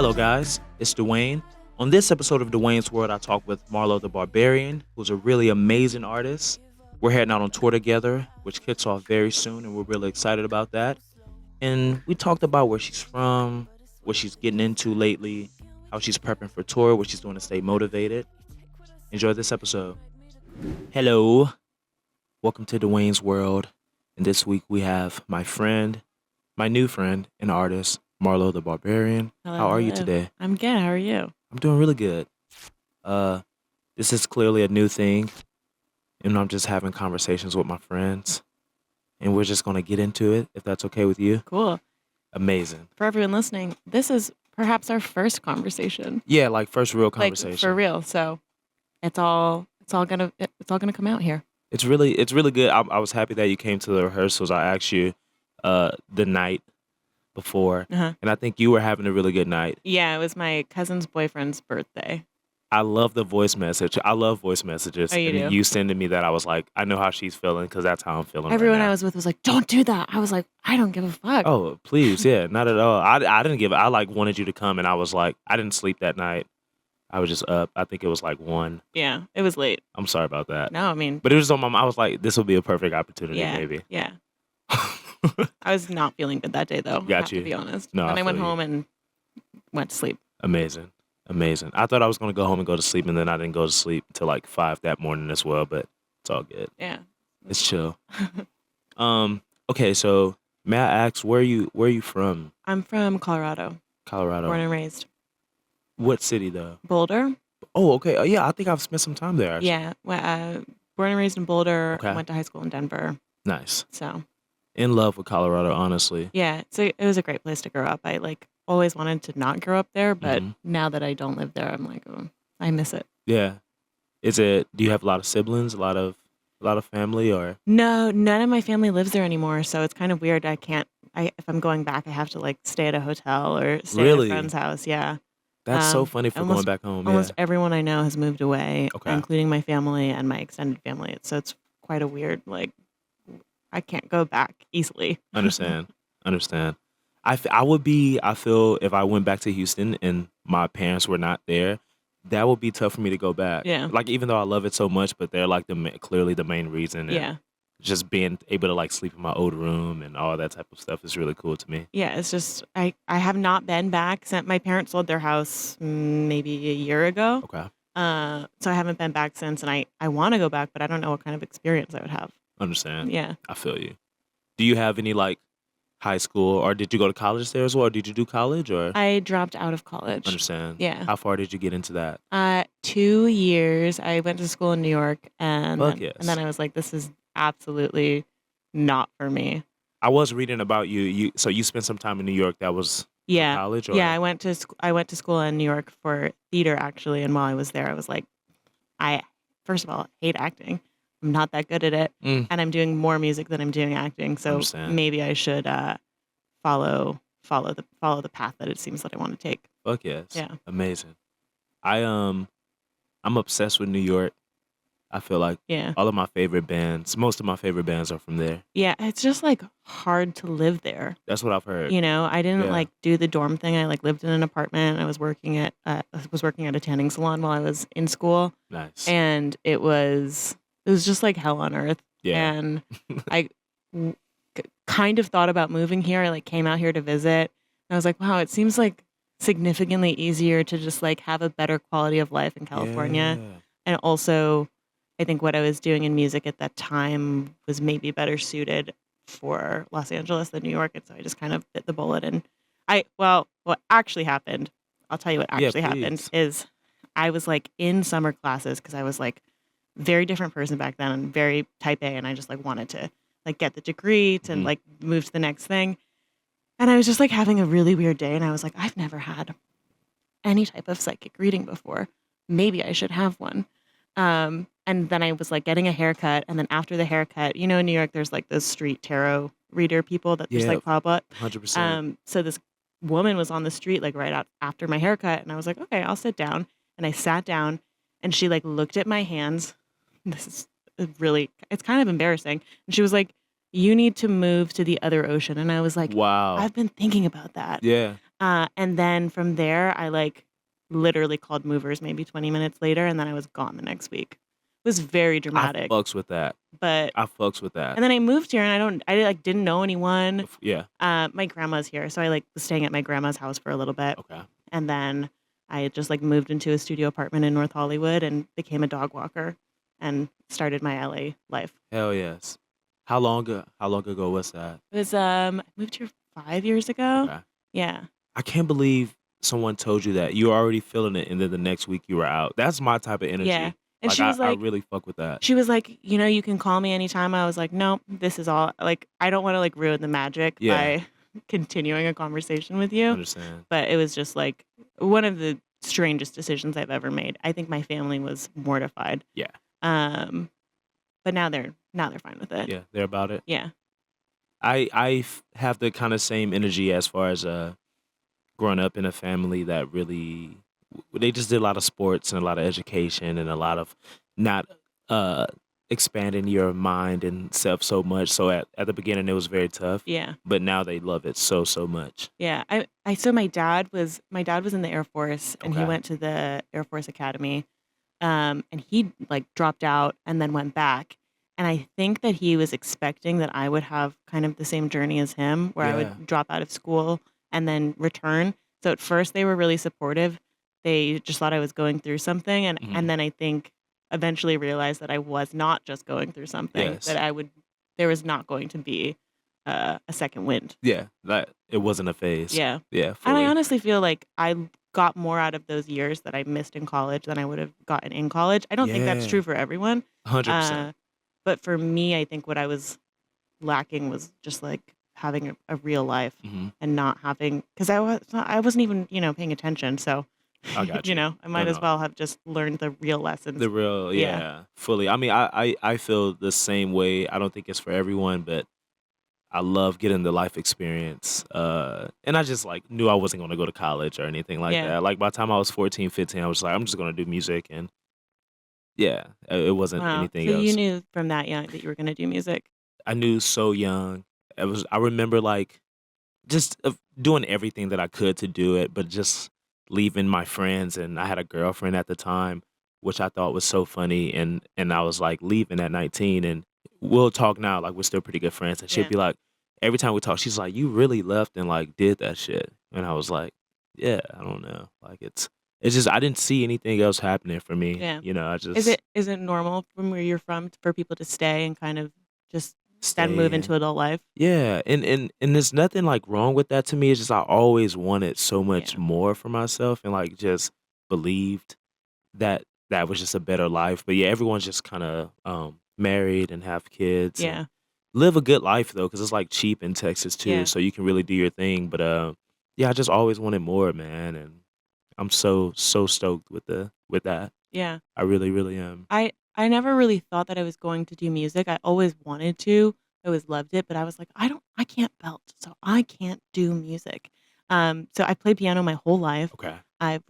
Hello, guys. It's Dwayne. On this episode of Dwayne's World, I talk with Marlo the Barbarian, who's a really amazing artist. We're heading out on tour together, which kicks off very soon, and we're really excited about that. And we talked about where she's from, what she's getting into lately, how she's prepping for tour, what she's doing to stay motivated. Enjoy this episode. Hello. Welcome to Dwayne's World. And this week we have my new friend and artist, Marlo the Barbarian. Hello, How are you hello. today? I'm good. How are you? I'm doing really good. This is clearly a new thing, and I'm just having conversations with my friends, and we're just gonna get into it, if that's okay with you. Cool. Amazing. For everyone listening, this is perhaps our first conversation. Yeah, like first real Like conversation. for real. So it's all gonna come out here. It's really good. I was happy that you came to the rehearsals. I asked you the night before, Uh-huh. and I think you were having a really good night. Yeah, it was my cousin's boyfriend's birthday. I love the voice message. I love voice messages. Oh, you and do? you sending me that, I was like, I know how she's feeling because that's how I'm feeling Everyone right I now. was with was like, "Don't do that." I was like, "I don't give a fuck." Oh, please, yeah, not at all. I didn't give. I like wanted you to come, and I was like, I didn't sleep that night. I was just up. I think it was like 1. Yeah, it was late. I'm sorry about that. No, I mean, But it was on my mind. I was like, this will be a perfect opportunity, yeah, maybe. yeah. I was not feeling good that day though. Got I have you. to be honest. No, and I I went feel you. home and went to sleep. Amazing. I thought I was gonna go home and go to sleep, and then I didn't go to sleep until like 5 that morning as well. But it's all good. Yeah. It's chill. Okay, so may I ask where are you from? I'm from Colorado, Colorado. born and raised. What city though? Boulder. Oh, okay. Oh, yeah, I think I've spent some time there. Actually. Yeah, born and raised in Boulder. Okay. Went to high school in Denver. Nice. So In love with Colorado, honestly. yeah, it was a great place to grow up. I like always wanted to not grow up there, but Mhm. now that I don't live there, I'm like, oh, I miss it. Yeah. Do you have a lot of siblings, a lot of family, or? No, none of my family lives there anymore, so it's kind of weird. If I'm going back, I have to like stay at a hotel or stay at Really? a friend's house. Yeah. That's so funny for going almost back home. almost Yeah. everyone I know has moved away, Okay. including my family and my extended family. So it's quite a weird like. I can't go back easily. Understand. I feel if I went back to Houston and my parents were not there, that would be tough for me to go back. Yeah. Like, even though I love it so much, but they're like clearly the main reason. And Yeah. just being able to like sleep in my old room and all that type of stuff is really cool to me. Yeah, it's just I have not been back since my parents sold their house maybe a year ago. Okay. So I haven't been back since, and I want to go back, but I don't know what kind of experience I would have. Understand. Yeah. I feel you. Do you have any like high school, or did you go to college there as well? Or did you do college, or? I dropped out of college. Understand. Yeah. How far did you get into that? 2 years. I went to school in New York, and Fuck then, yes. and then I was like, this is absolutely not for me. I was reading about you. So you spent some time in New York. That was Yeah. college, or? Yeah, I went to school in New York for theater actually, and while I was there, I was like, I first of all hate acting. I'm not that good at it, Mm. and I'm doing more music than I'm doing acting. So Understand. maybe I should follow the path that it seems that I want to take. Fuck yes. Yeah. Amazing. I'm obsessed with New York. I feel like Yeah, most of my favorite bands are from there. yeah. It's just like hard to live there. That's what I've heard. You know, I didn't Yeah. like do the dorm thing. I like lived in an apartment. I was working at a tanning salon while I was in school, Nice. and it was just like hell on earth. Yeah. And I kind of thought about moving here. I like came out here to visit. And I was like, wow, it seems like significantly easier to just like have a better quality of life in California. Yeah. And also, I think what I was doing in music at that time was maybe better suited for Los Angeles than New York. And so I just kind of bit the bullet. And what actually happened, I'll tell you what Yeah, actually happened please. is I was like in summer classes because I was like very different person back then and very type A. And I just like wanted to like get the degree to Mhm. like move to the next thing. And I was just like having a really weird day. And I was like, I've never had any type of psychic reading before. Maybe I should have one. And then I was like getting a haircut. And then after the haircut, you know, in New York, there's like those street tarot reader people that just Yeah. like pop up. 100%. So this woman was on the street like right out after my haircut. And I was like, okay, I'll sit down. And I sat down and she like looked at my hands. This is it's kind of embarrassing. And she was like, you need to move to the other ocean. And I was like, Wow. I've been thinking about that. Yeah. And then from there, I like literally called movers maybe 20 minutes later, and then I was gone the next week. It was very I dramatic, fucks with that. but I fucks with that. and then I moved here, and I like didn't know anyone. Yeah. My grandma's here, so I like was staying at my grandma's house for a little bit, Okay. and then I just like moved into a studio apartment in North Hollywood and became a dog walker, and started my LA life. Hell yes. How long ago was that? It was I moved here 5 years ago. Okay. Yeah, I can't believe someone told you that. You were already feeling it, and then the next week you were out. That's my type of yeah. energy. And Like I really fuck with that. she was like, you can call me anytime. I was like, nope, this is all like I don't want to like ruin the magic Yeah. by continuing a conversation with you. Understand. But it was just like one of the strangest decisions I've ever made. I think my family was mortified. Yeah. But now they're fine with it. Yeah. They're about it. Yeah. I have the kind of same energy as far as growing up in a family that really they just did a lot of sports and a lot of education and a lot of not uh expanding your mind and self so much. So at the beginning it was very tough, Yeah. but now they love it so much. Yeah. I so my dad was in the Air Force, and he Okay. went to the Air Force Academy. And he like dropped out and then went back. And I think that he was expecting that I would have kind of the same journey as him, where I Yeah. would drop out of school and then return. So at first they were really supportive. They just thought I was going through something, and Mhm. and then I think eventually realized that I was not just going through something, Yes. that there was not going to be a second wind. Yeah. That it wasn't a phase. Yeah. Yeah, And I fully. honestly feel like I got more out of those years that I missed in college than I would have gotten in college. I don't think that's Yeah. true for everyone. 100%. Uh, but for me, I think what I was lacking was just like having a real life, Mhm. and not having, because I wasn't even paying attention. So I got you. I No, might as no. well have just learned the real lessons. The real, Yeah, yeah, fully. I mean, I feel the same way. I don't think it's for everyone, but I love getting the life experience. And I just like knew I wasn't going to go to college or anything like yeah. that. Like by the time I was 14, 15, I was like, I'm just going to do music. And yeah, it wasn't Wow. anything So you else. knew from that young that you were going to do music. I knew so young. I remember like just doing everything that I could to do it, but just leaving my friends. And I had a girlfriend at the time, which I thought was so funny. And I was like leaving at 19, and we'll talk now, like we're still pretty good friends. And she'd Yeah, be like, every time we talk, she's like, "You really left and like did that shit." And I was like, "Yeah, I don't know. Like it's just I didn't see anything else happening for me. yeah. You know, I Is just it normal from where you're from for people to stay and kind of just then move stay into in. adult life? Yeah, and there's nothing like wrong with that to me. It's just I always wanted so much Yeah, more for myself and like just believed that that was just a better life. But yeah, everyone's just kind of married and have kids and yeah, live a good life though, because it's like cheap in Texas too, yeah, so you can really do your thing. But yeah, I just always wanted more, man, and I'm so stoked with that. yeah. I really am. I never really thought that I was going to do music. I always wanted to. I always loved it, but I was like, I can't belt, so I can't do music. So I played piano my whole life. Okay. I've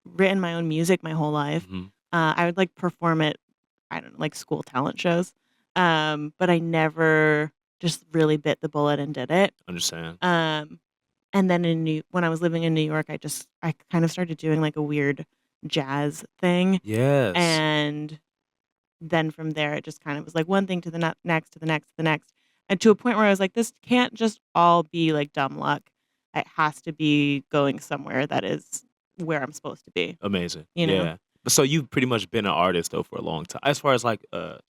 written my own music my whole life. Hmm. I would like perform at, I don't know, like school talent shows. But I never just really bit the bullet and did it. Understand. Um, and then when I was living in New York, I kind of started doing like a weird jazz thing, Yes. and then from there it just kind of was like one thing to the next to the next to the next, and to a point where I was like, this can't just all be like dumb luck. It has to be going somewhere that is where I'm supposed to be. Amazing. You know? Yeah. But so you've pretty much been an artist though for a long time. As far as like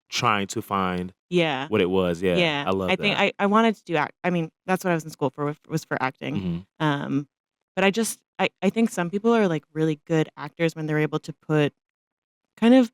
trying to find Yeah. what it was. Yeah. Yeah. I love I think that. I wanted to do act. I mean, that's what I was in school for, was for acting. Hmm. Um, but I think some people are like really good actors when they're able to put kind of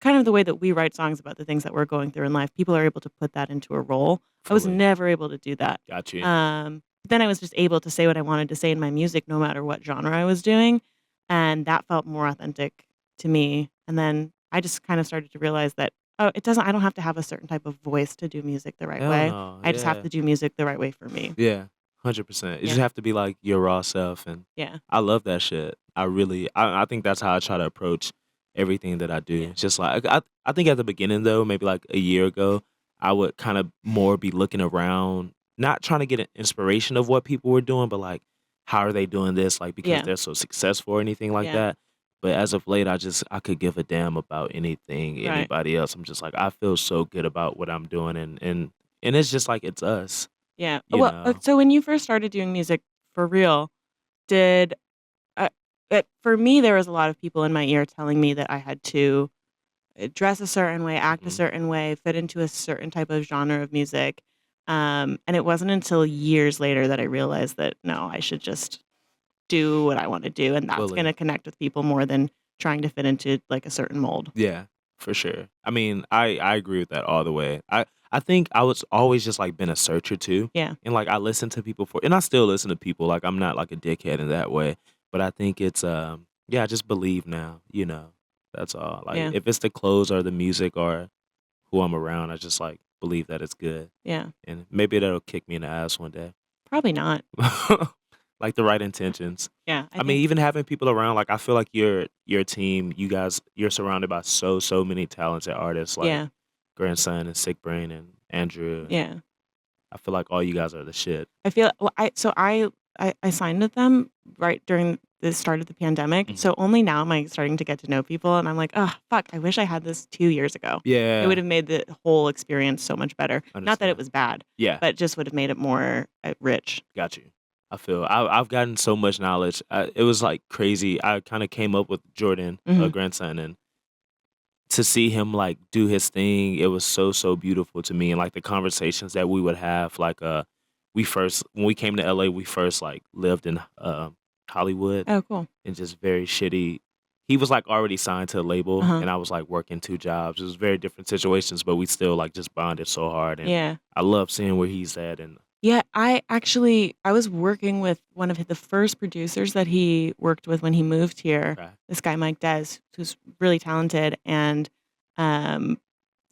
kind of the way that we write songs about the things that we're going through in life. People are able to put that into a role. I was Fully. never able to do that. Got you. But then I was just able to say what I wanted to say in my music, no matter what genre I was doing, and that felt more authentic to me. And then I just kind of started to realize that, oh, it doesn't. I don't have to have a certain type of voice to do music the right Hell way. no. I just have Yeah. to do music the right way for me. Yeah. 100%. You just Yeah, have to be like your raw self, and yeah, I love that shit. I think that's how I try to approach everything that I do. yeah, It's just like I think at the beginning though, maybe like a year ago, I would kind of more be looking around, not trying to get an inspiration of what people were doing, but like how are they doing this, like, because Yeah. they're so successful or anything like Yeah. that. But as of late, I could give a damn about anything, Right. anybody else. I'm just like, I feel so good about what I'm doing, and it's just like it's us, Yeah. you Well, know. so when you first started doing music for real, did uh, for me there was a lot of people in my ear telling me that I had to dress a certain way, act a hmm certain way, fit into a certain type of genre of music. And it wasn't until years later that I realized that no, I should just do what I want to do, and that's going Fully. to connect with people more than trying to fit into like a certain mold. Yeah, for sure. I mean, I agree with that all the way. I think I was always just like been a searcher too, Yeah. and like I listen to people and I still listen to people. Like I'm not like a dickhead in that way, but I think it's yeah, I just believe now. That's all. Like Yeah. if it's the clothes or the music or who I'm around, I just like believe that it's good, Yeah. and maybe that'll kick me in the ass one day. Probably not. Like the right intentions. Yeah. I I mean, think. even having people around, like I feel like your team, you guys, you're surrounded by so many talented artists like Yeah. Grandson and Sick Brain and Andrew, and Yeah. I feel like all you guys are the shit. I feel well, I signed with them right during the start of the pandemic. Mhm. So only now am I starting to get to know people, and I'm like, oh fuck, I wish I had this 2 years ago. It would Yeah, have made the whole experience so much better. Not that it understand. was bad, Yeah, but just would have made it more rich. got you. I've gotten so much knowledge. It was like crazy. I kind of came up with Jordan, Hmm. Grandson, and to see him like do his thing, it was so beautiful to me. And like the conversations that we would have, like we first when we came to LA, we first like lived in Hollywood Oh, cool. and just very shitty. He was like already signed to a Uh label huh. and I was like working two jobs. It was very different situations, but we still like just bonded so hard, and Yeah. I love seeing where he's at. And Yeah, I was working with one of the first producers that he worked with when he moved here. okay. This guy Mike Dez, who's really talented, and um,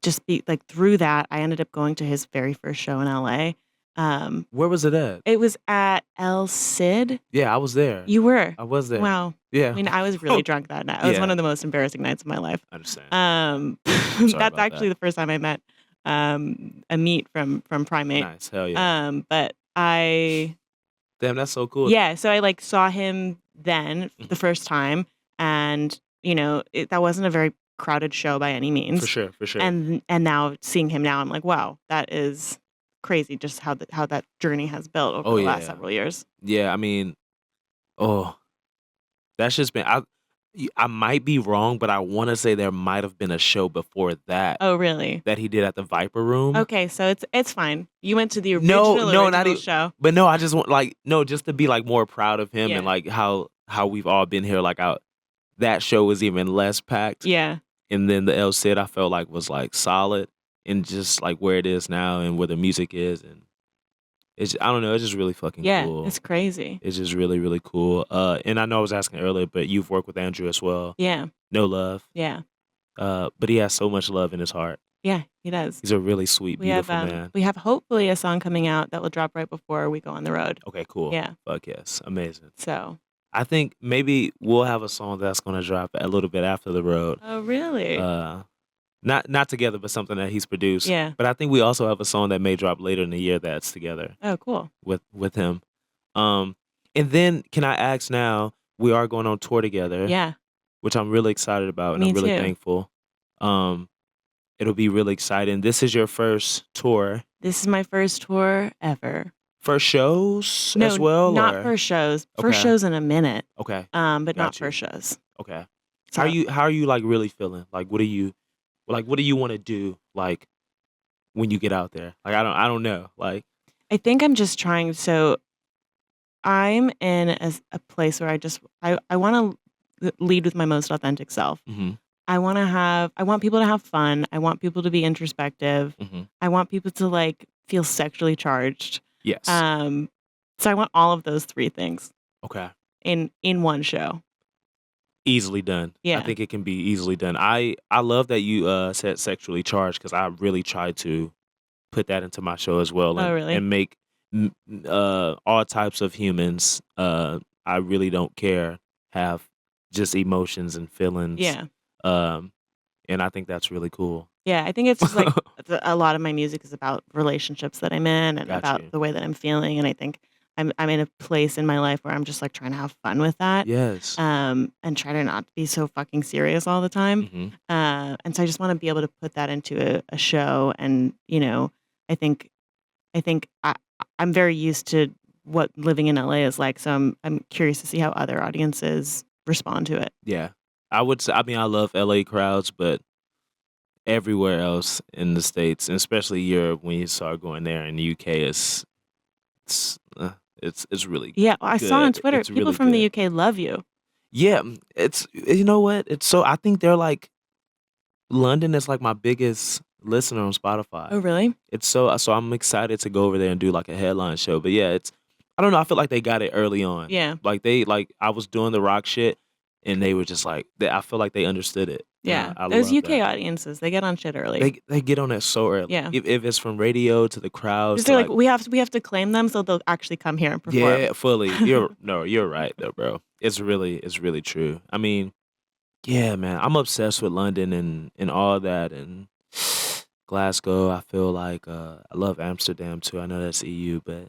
just be like through that, I ended up going to his very first show in LA. Um, Where was it at? it was at El Cid. Yeah, I was there. You were. I was there. Wow. I Yeah. mean, I was really drunk that night. It was one Yeah, of the most embarrassing nights of my life. I understand. Sorry That's about actually that. the first time I met a meet from Primate. Nice. Hell yeah. But I Damn, that's so cool. yeah, so I like saw him then the Mhm. first time, and that wasn't a very crowded show by any For means. sure, for sure. And now seeing him now, I'm like, wow, that is crazy. Just how that journey has built over Oh the last yeah. several years. Yeah, I mean, oh, that's just been I might be wrong, but I wanna say there might have been a show before that Oh, really? that he did at the Viper Room. Okay, so it's fine. You went to the No, no, not original even. show. But no, I just want like no, just to be like more proud of him and Yeah. like how we've all been here. Like that show was even less packed, Yeah. and then the El Cid I felt like was like solid and just like where it is now and where the music is, and I don't know, it's just really fucking Yeah. cool. It's crazy. It's just really cool. And I know I was asking earlier, but you've worked with Andrew as well. Yeah. No love. Yeah. But he has so much love in his heart. Yeah, he does. He's a really sweet, beautiful man. We have hopefully a song coming out that will drop right before we go on the road. Okay, cool. Yeah. Fuck yes. Amazing. So. I think maybe we'll have a song that's gonna drop a little bit after the road. Oh, really? Not together, but something that he's produced. Yeah. But I think we also have a song that may drop later in the year that's together Oh, cool. with him. And then can I ask now? We are going on tour together, Yeah. which I'm really excited about, and Me I'm really too. thankful. It'll be really exciting. This is your first tour, This is my first tour ever. first shows No, as well, not or first shows. First okay, shows in a minute. okay, But not got you. first shows. Okay, So how are you like really feeling? Like, what do you want to do? Like when you get out there, like I don't know, like I think I'm just trying. So I'm in a place where I want to lead with my most authentic self. hmm I want people to have fun. I want people to be introspective. hmm I want people to like feel sexually charged. yes, So I want all of those three things okay, in one show. easily done. I Yeah. think it can be easily done. I love that you said sexually charged because I really try to put that into my show as well, Oh, really? and make all types of humans. I really don't care have just emotions and feelings. Yeah. Um, and I think that's really cool. Yeah. I think it's just like a lot of my music is about relationships that I'm in and Got about you. the way that I'm feeling. And I think I'm in a place in my life where I'm just like trying to have fun with that. Yes. And try to not be so fucking serious all the time. Hmm. And so I just want to be able to put that into a show. And, I think I'm very used to what living in LA is like. So I'm curious to see how other audiences respond to it. Yeah. I would say, I mean, I love LA crowds, but everywhere else in the States, and especially Europe, when you start going there in the UK, it's, uh, it's really Yeah, I saw on good. Twitter It's people really from the good. UK love you. Yeah, it's, you know what? It's so, I think they're like, London is like my biggest listener on Spotify. Oh, really? It's so I'm excited to go over there and do like a headline show. But yeah, it's, I don't know, I feel like they got it early on. Yeah. Like I was doing the rock shit and they were just like I feel like they understood it. And Yeah. I Those love UK that. audiences, they get on shit early. They get on that so early. Yeah. If it's from radio to the crowds Because to they're like, like, we have to claim them so they'll actually come here and perform. yeah, fully. You're right though, bro. It's really true. I mean, yeah, man, I'm obsessed with London and all that, and Glasgow. I feel like I love Amsterdam too. I know that's EU, but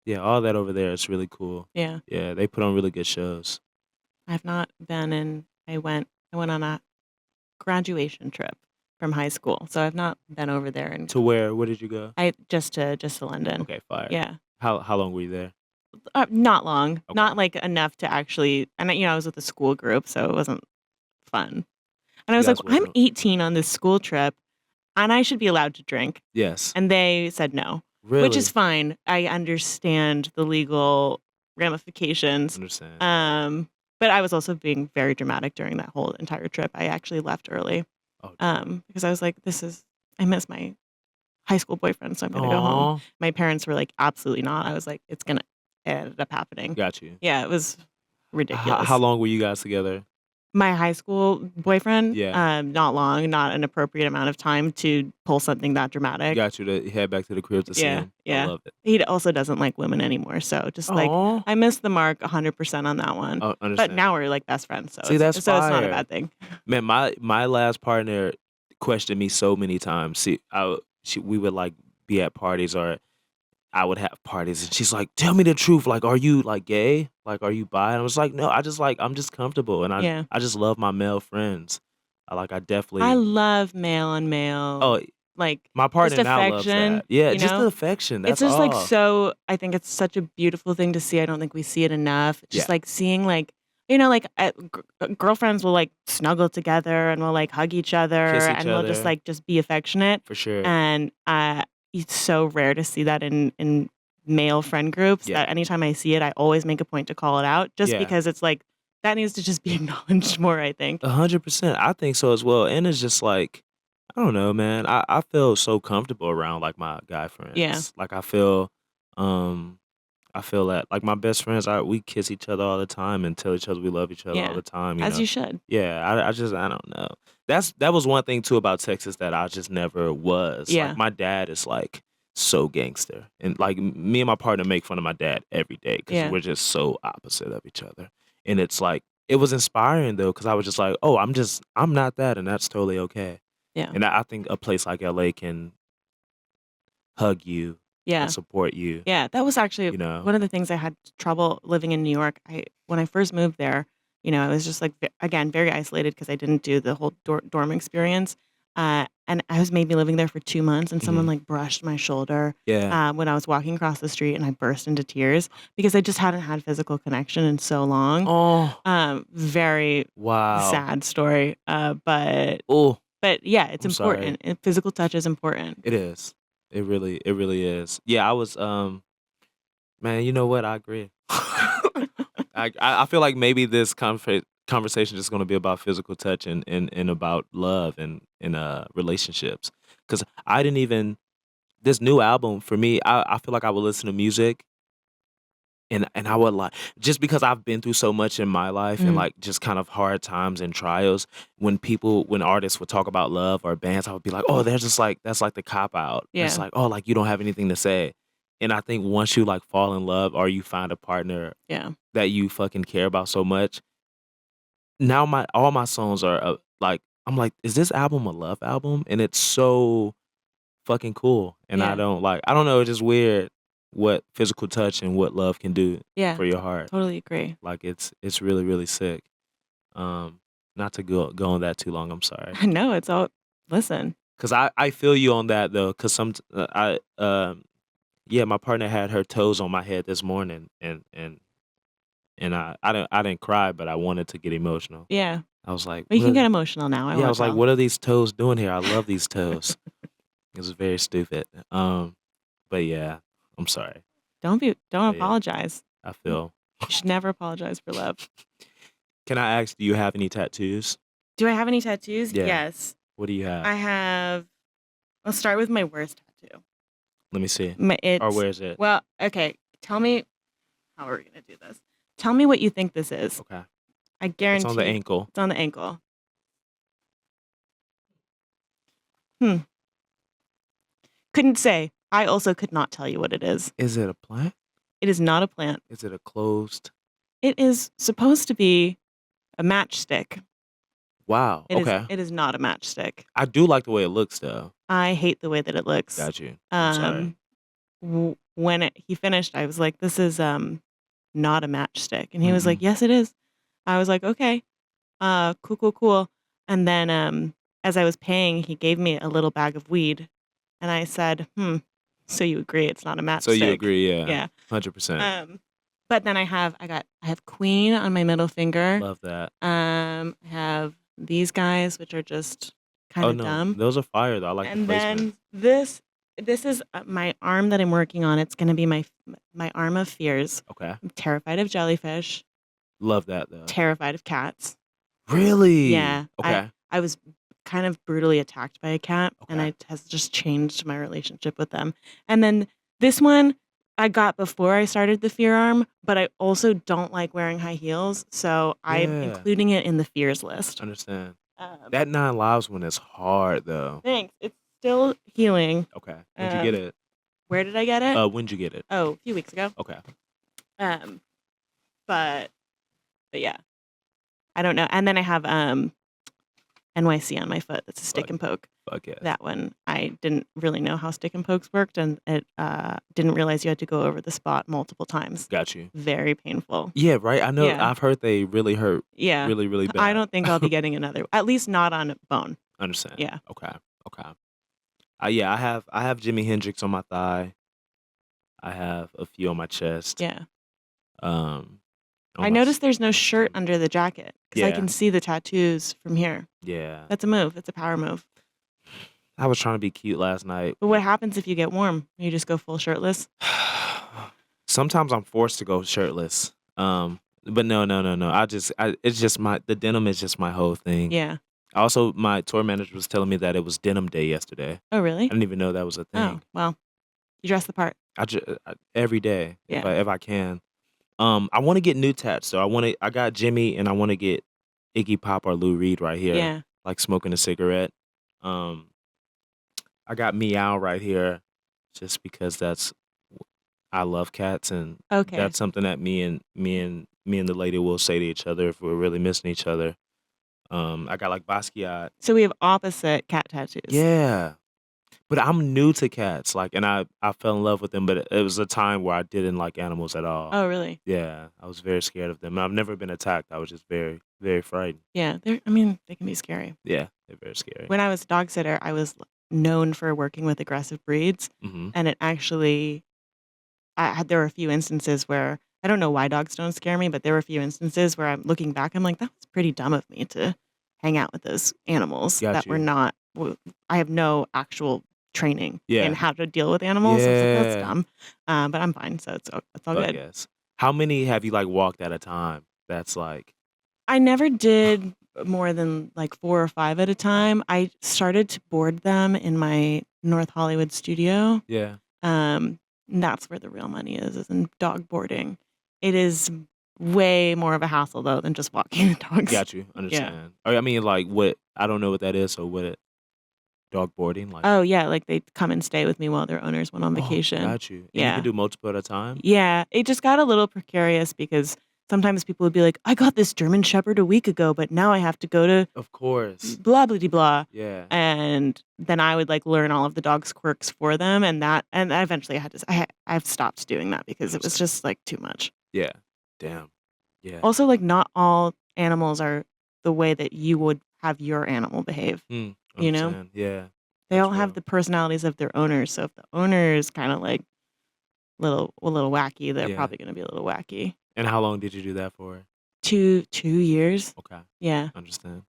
yeah, all that over there is really cool. Yeah. Yeah, they put on really good shows. I've not been in. I went on a graduation trip from high school, so I've not been over there. And To where? Where did you go? I just to London. Okay, fire. Yeah. How long were you there? Not long. Okay. Not like enough to actually. And I was with a school group, so it wasn't fun. And I was You like, guys I'm wasn't- 18 on this school trip, and I should be allowed to drink. Yes. And they said no, Really? which is fine. I understand the legal ramifications. Understand. But I was also being very dramatic during that whole entire trip. I actually left early. Oh, Because I was like, I miss my high school boyfriend, so I'm gonna go home. My parents were like, absolutely not. I was like, it ended up happening. Got you. Yeah, it was ridiculous. How long were you guys together? My high school boyfriend, Yeah. not long, not an appropriate amount of time to pull something that dramatic. Got you to head back to the crib to see him. Yeah. I love it. He also doesn't like women anymore, so just like I missed the mark 100% on that one. Oh, But understand. now we're like best friends, so See, that's it's not a fire. bad thing. Man, my last partner questioned me so many times. See, we would like be at parties, or I would have parties, and she's like, "Tell me the truth. Like, are you like gay? Like, are you bi?" And I was like, "No, I'm just comfortable, and Yeah. I just love my male friends. I definitely. I love male on male. Oh, like my partner just now loves affection, that. Yeah, you just the know? affection. That's It's just like all. I think it's such a beautiful thing to see. I don't think we see it enough. Just Yeah. like seeing like girlfriends will like snuggle together and will like hug each other Kiss each and will just other. like just be affectionate. For sure. And it's so rare to see that in male friend groups Yeah. that anytime I see it, I always make a point to call it out just Yeah. because it's like that needs to just be acknowledged more, I think. 100%. I think so as well. And it's just like, I don't know, man. I feel so comfortable around like my guy friends. Yeah. Like I feel that like my best friends, we kiss each other all the time and tell each other we love each other all Yeah. the time. As you should. Yeah, I don't know. That was one thing too about Texas that I just never was. Yeah. Like my dad is like so gangster, and like me and my partner make fun of my dad every day because Yeah. we're just so opposite of each other. And it's like it was inspiring though because I was just like, oh, I'm not that, and that's totally okay. Yeah. And I think a place like LA can hug you Yeah. and support you. Yeah, that was actually You know? one of the things I had trouble living in New York. When I first moved there, I was just like again very isolated because I didn't do the whole dorm experience. And I was maybe living there for 2 months, and someone Mhm. like brushed my shoulder Yeah. when I was walking across the street, and I burst into tears because I just hadn't had physical connection in so long. Oh, Very wow. sad story. But Oh, yeah, it's I'm sorry. important. Physical touch is important. it is. It really is. Yeah, I was man, you know what? I agree. I feel like maybe this conversation is going to be about physical touch and about love and relationships. Because I didn't even this new album for me. I feel like I would listen to music and I would like just because I've been through so much in my life and Mm. like just kind of hard times and trials. When artists would talk about love or bands, I would be like, oh, they're just like that's like the cop out. It's Yeah. like, oh, like you don't have anything to say. And I think once you like fall in love or you find a partner Yeah. that you fucking care about so much, now all my songs are like I'm like, is this album a love album? And it's so fucking cool. And Yeah. I don't know, it's just weird what physical touch and what love can do Yeah, for your heart. totally agree. Like it's really really sick. Um, not to go on that too long. I'm sorry. I know it's all. Listen, Cause I feel you on that though. Cause yeah, my partner had her toes on my head this morning, and I didn't cry, but I wanted to get emotional. yeah. I was like, Well, you can get emotional now. I yeah, I won't was like, tell. what are these toes doing here? I love these toes. It was very stupid. But yeah, I'm sorry. Don't But yeah, apologize. I feel. You should never apologize for love. Can I ask, do you have any tattoos? Do I have any tattoos? Yeah. Yes. What do you have? I have. I'll start with my worst tattoo. Let me see. Or It's where is it? well, okay. Tell me how are we gonna do this? Tell me what you think this is. Okay. I It's guarantee on the ankle. it's on the ankle. Couldn't say. I also could not tell you what it is. Is it a plant? It is not a plant. Is it a closed? It is supposed to be a matchstick. Wow. Okay. It is not a matchstick. I do like the way it looks though. I hate the way that it looks. Got you. I'm sorry. When he finished, I was like, "This is not a matchstick," and he was like, Mm-mm. "Yes, it is." I was like, "Okay, cool." And then as I was paying, he gave me a little bag of weed, and I said, so you agree it's not a matchstick?" So you agree? Yeah. Yeah. 100%. But then I have Queen on my middle finger. Love that. I have these guys, which are just kind Oh of no, dumb. those are fire though. I like the And placement. then this is my arm that I'm working on. It's gonna be my arm of fears. Okay. I'm terrified of jellyfish. Love that though. Terrified of cats. Really? Yeah. Okay. I was kind of brutally attacked by a cat, and Okay. it has just changed my relationship with them. And then this one I got before I started the fear arm, but I also don't like wearing high heels, so I'm Yeah. including it in the fears list. Understand. That 9 lives one is hard though. Thanks. It's still healing. Okay. When'd you get it? Where did I get it? When'd you get it? Oh, a few weeks ago. Okay. But yeah, I don't know. And then I have NYC on my foot. That's a stick and poke. Fuck yes. That one, I didn't really know how stick and pokes worked, and it didn't realize you had to go over the spot multiple times. Got you. Very painful. Yeah, right. I know. Yeah. I've heard they really hurt. Yeah. Really, really bad. I don't think I'll be getting another. At least not on bone. Understand. Yeah. Okay. Yeah, I have Jimi Hendrix on my thigh. I have a few on my chest. Yeah. On I my noticed there's no shirt under the jacket because I Yeah. can see the tattoos from here. Yeah. That's a move. It's a power move. I was trying to be cute last night. But what happens if you get warm? You just go full shirtless? Sometimes I'm forced to go shirtless. But no. It's just the denim is just my whole thing. Yeah. Also, my tour manager was telling me that it was denim day yesterday. Oh, really? I didn't even know that was a thing. Oh, well, you dress the part. Every day, Yeah. if I can. I want to get new tats though. I got Jimmy, and I want to get Iggy Pop or Lou Reed right here. Yeah. Like smoking a cigarette. I got Meow right here, just because I love cats, and Okay. that's something that me and the lady will say to each other if we're really missing each other. I got like Basquiat. So we have opposite cat tattoos. Yeah. But I'm new to cats, like, and I fell in love with them, but it was a time where I didn't like animals at all. Oh, really? Yeah, I was very scared of them. I've never been attacked. I was just very, very frightened. Yeah. They can be scary. Yeah, they're very scary. When I was a dog sitter, I was known for working with aggressive breeds. Hmm. And it actually, there were a few instances where, I don't know why dogs don't scare me, but there were a few instances where I'm looking back, I'm like, that was pretty dumb of me to hang out with those animals Got that were you. not, I have no actual training Yeah. in how to deal with animals. I was like, that's Yeah. dumb. But I'm fine. So it's all Fuck good. yes. How many have you like walked at a time? That's like, I never did more than like 4 or 5 at a time. I started to board them in my North Hollywood studio. yeah. And that's where the real money is in dog boarding. It is way more of a hassle though than just walking the dogs. Got you. Understand. Or, I mean, like, what? I don't know what that is. So what? Dog boarding, like. Oh yeah, like they come and stay with me while their owners went on vacation. Got you. And you Yeah. can do multiple at a time. Yeah, it just got a little precarious because sometimes people would be like, I got this German Shepherd a week ago, but now I have to go to Of course. blah blah blah. Yeah. And then I would like learn all of the dog's quirks for them, and eventually I've stopped doing that because it was Understand. just like too much. Yeah. Damn. Yeah. Also, like not all animals are the way that you would have your animal behave. You know, Understand. Yeah. they That's all have real. the personalities of their owners. So if the owner is kind of like a little wacky, they're Yeah. probably going to be a little wacky. And how long did you do that for? 2 years. Okay. Yeah, Understand.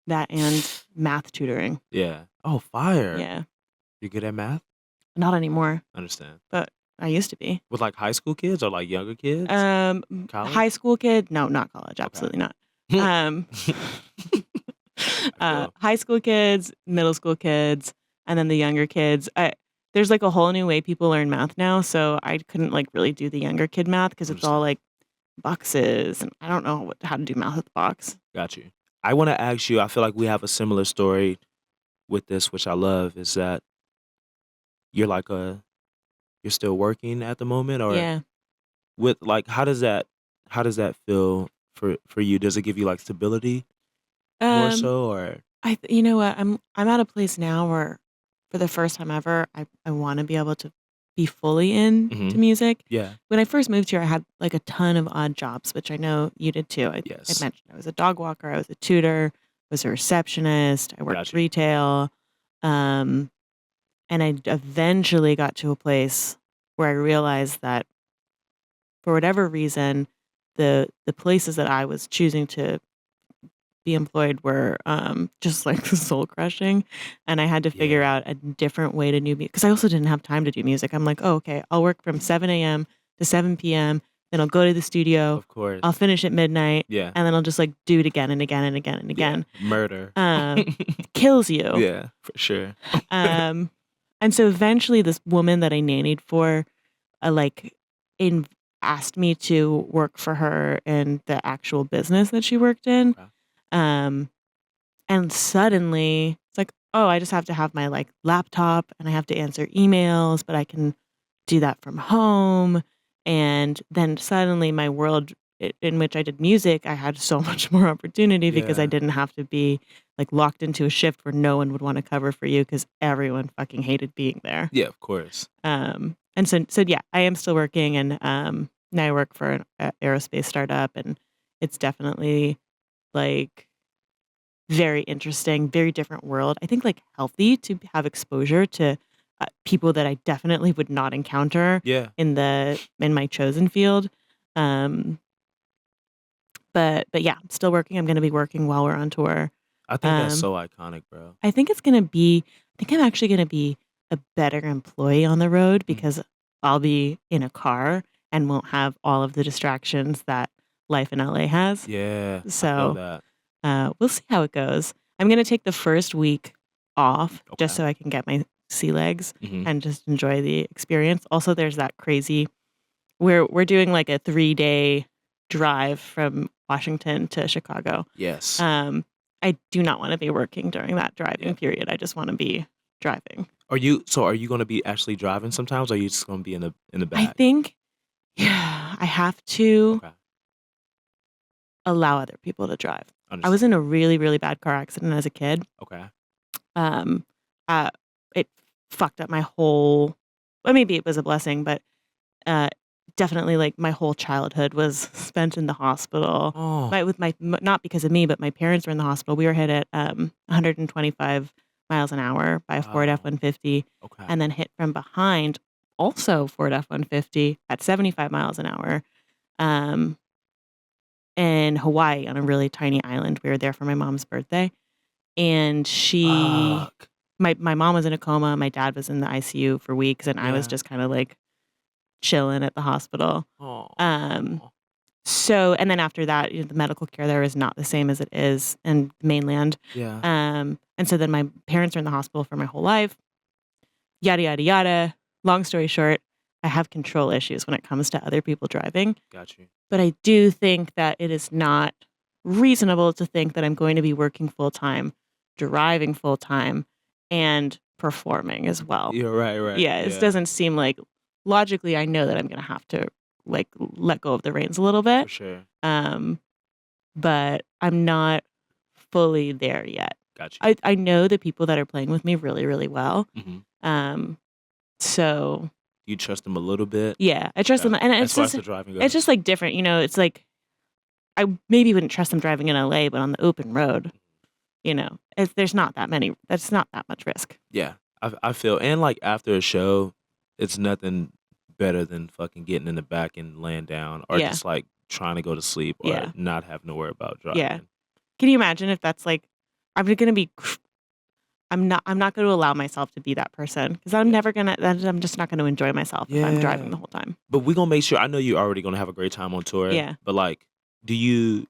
that and math tutoring. Yeah. Oh, fire. Yeah, You good at math? not anymore, Understand. but I used to be. With like high school kids or like younger kids? College? High school kid? No, not college. Absolutely not. Um, feel. high school kids, middle school kids, and then the younger kids. There's like a whole new way people learn math now, so I couldn't like really do the younger kid math because it's all Understand. like boxes, and I don't know how to do math with the box. Got you. I want to ask you, I feel like we have a similar story with this, which I love, is that you're like you're still working at the moment, or Yeah. with like how does that feel for you? Does it give you like stability more Um, so, or you know what? I'm at a place now where, for the first time ever, I want to be able to be fully into music. yeah, When I first moved here, I had like a ton of odd jobs, which I know you did too. I yes, mentioned I was a dog walker, I was a tutor, I was a receptionist, I worked Gotcha. retail, and I eventually got to a place where I realized that for whatever reason, the places that I was choosing to be employed were just like soul crushing, and I had to figure Yeah. out a different way to do music because I also didn't have time to do music. I'm like, oh, okay, I'll work from 7 a.m. to 7 p.m. Then I'll go to the studio. Of course. I'll finish at midnight, Yeah. and then I'll just like do it again and again and again and again. Yeah. Murder. Kills you. Yeah, for sure. And so eventually, this woman that I nannied for, like, asked me to work for her in the actual business that she worked in. Okay. And suddenly it's like, oh, I just have to have my like laptop and I have to answer emails, but I can do that from home. And then suddenly my world in which I did music, I had so much more opportunity because I Yeah. didn't have to be like locked into a shift where no one would want to cover for you because everyone fucking hated being there. Yeah, of course. And so yeah, I am still working, and now I work for an aerospace startup, and it's definitely like very interesting, very different world. I think like healthy to have exposure to people that I definitely would not encounter Yeah. in my chosen field. But yeah, I'm still working. I'm going to be working while we're on tour. I think that's so iconic, bro. I think I'm actually going to be a better employee on the road because I'll be in a car and won't have all of the distractions that life in LA has. Yeah. I feel So that. we'll see how it goes. I'm going to take the first week off just Okay. so I can get my sea legs Mhm. and just enjoy the experience. Also, there's that crazy, we're doing like a 3-day drive from Washington to Chicago. Yes. I do not want to be working during that driving Yeah. period. I just want to be driving. Are you going to be actually driving sometimes, or are you just going to be in the I back? think, yeah, I have to Okay. allow other people to drive. I Understand. was in a really, really bad car accident as a kid. Okay. Um, it fucked up my whole. Well, maybe it was a blessing, but definitely like my whole childhood was spent in the hospital. Oh. Not because of me, but my parents were in the hospital. We were hit at 125 miles an hour by a Ford Wow. F-150, Okay. and then hit from behind, also Ford F-150 at 75 miles an hour. In Hawaii on a really tiny island. We were there for my mom's birthday, and Fuck. my mom was in a coma. My dad was in the ICU for weeks, and I was Yeah. just kind of like chilling at the hospital. Oh. So, and then after that, the medical care there is not the same as it is in the mainland. Yeah. And so then my parents are in the hospital for my whole life. Yada yada yada. Long story short, I have control issues when it comes to other people driving. Got you. But I do think that it is not reasonable to think that I'm going to be working full time, driving full time, and performing as well. You're right. Yeah, it doesn't seem like logically I know that I'm going to have to like let go of the reins a little For bit. sure. But I'm not fully there yet. Got you. I know the people that are playing with me really, really well. So You trust them a little bit? yeah, I trust them, and As far as the driving goes? it's just like different. It's like I maybe wouldn't trust them driving in LA, but on the open road, there's not that many. That's not that much risk. Yeah, I feel, and like after a show, it's nothing better than fucking getting in the back and laying down, or Yeah. just like trying to go to sleep, or Yeah. not having to worry about driving. Yeah. Can you imagine if that's like, I'm gonna be, I'm not going to allow myself to be that person because I'm never gonna. I'm just not going to enjoy myself if I'm driving the whole time. But we're gonna make sure. I know you're already gonna have a great time on tour. Yeah. But like, do you?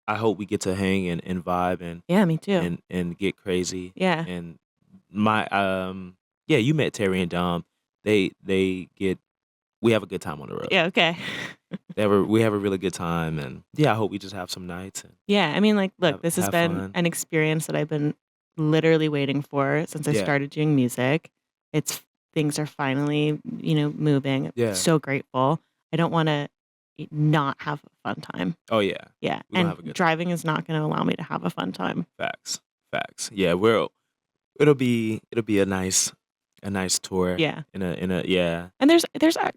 I hope we get to hang and vibe and Yeah, me too. and get crazy. Yeah. And my yeah, you met Terry and Dom. We have a good time on the road. Yeah. Okay. We have a really good time, and yeah, I hope we just have some nights. And Yeah, I mean, like, look, have- this has have been fun. an experience that I've been literally waiting for since I Yeah. started doing music. Things are finally, moving. I'm Yeah. so grateful. I don't want to not have a fun time. Oh yeah, Yeah, We're gonna have a and good driving is not going to allow me to have a fun time. facts. Yeah, it'll be a nice tour. Yeah, In a yeah. and there's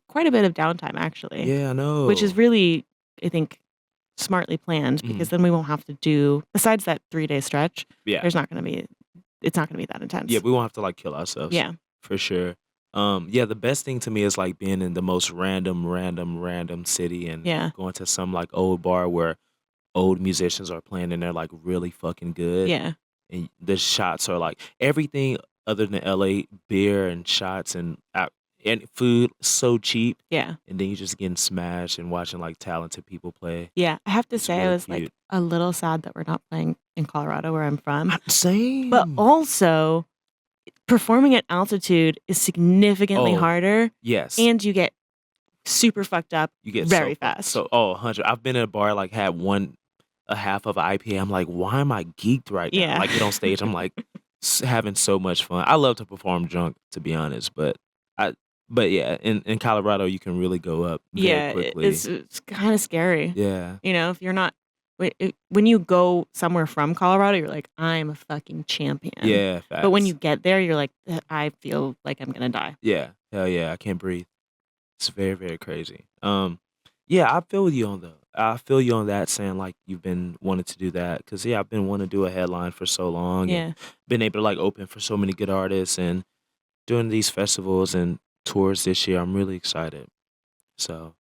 quite a bit of downtime actually. Yeah, I know. Which is really, I think, smartly planned Mhm. because then we won't have to do besides that 3-day stretch. Yeah. It's not going to be that intense. Yeah, we won't have to like kill ourselves. Yeah. For sure. Yeah, the best thing to me is like being in the most random city and Yeah. going to some like old bar where old musicians are playing and they're like really fucking good. Yeah. And the shots are like everything other than LA, beer and shots and food so cheap. Yeah. And then you just getting smashed and watching like talented people play. Yeah. I have to It's say I really was like cute. a little sad that we're not playing in Colorado where I'm from. Same. But also performing at altitude is significantly Oh, harder yes. and you get super fucked up You get very so fucked. fast. So 100. I've been at a bar like had a half of an IPA. I'm like, why am I geeked right now? Yeah. Like get on stage, I'm like having so much fun. I love to perform drunk, to be honest, but yeah, in Colorado you can really go up very Yeah, quickly. it's kind of scary. Yeah, If you're not when you go somewhere from Colorado, you're like, I'm a fucking champion. yeah, But when facts. you get there, you're like, I feel like I'm gonna die. Yeah, hell yeah, I can't breathe. It's very, very crazy. Yeah, I feel you on that, saying like you've been wanting to do that because yeah, I've been wanting to do a headline for so long Yeah. and been able to like open for so many good artists and doing these festivals and tours this year. I'm really excited. So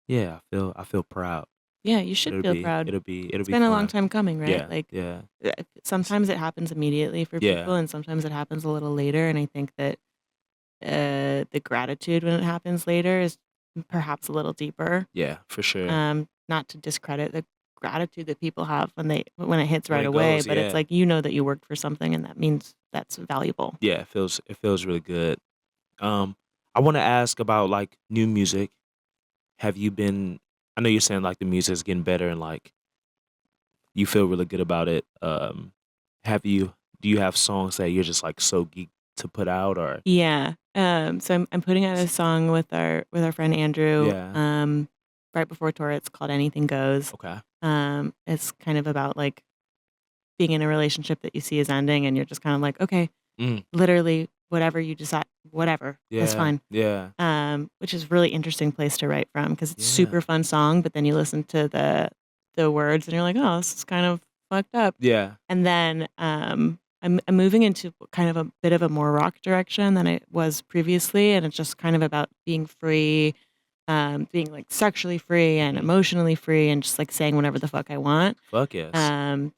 yeah, I feel proud. Yeah, you should feel proud. It'll be It's been a long fun. time coming, right? Yeah, Like yeah, sometimes it happens immediately for Yeah. people and sometimes it happens a little later. And I think that the gratitude when it happens later is perhaps a little deeper. yeah, for sure. Not to discredit the gratitude that people have when it hits When right it away, goes, but yeah. it's like that you worked for something and that means that's valuable. Yeah, it feels really good. I want to ask about like new music. Have you been? I know you're saying like the music is getting better and like you feel really good about it. Do you have songs that you're just like so geeked to put out or? Yeah. So I'm putting out a song with our friend Andrew. Yeah. Right before tour. It's called Anything Goes. Okay. It's kind of about like being in a relationship that you see is ending, and you're just kind of like, okay, literally whatever you decide, whatever, that's fine. Yeah. Which is a really interesting place to write from because it's super fun song, but then you listen to the words and you're like, oh, this is kind of fucked up. Yeah. And then I'm moving into kind of a bit of a more rock direction than I was previously, and it's just kind of about being free, being like sexually free and emotionally free, and just like saying whatever the fuck I want. Fuck yes.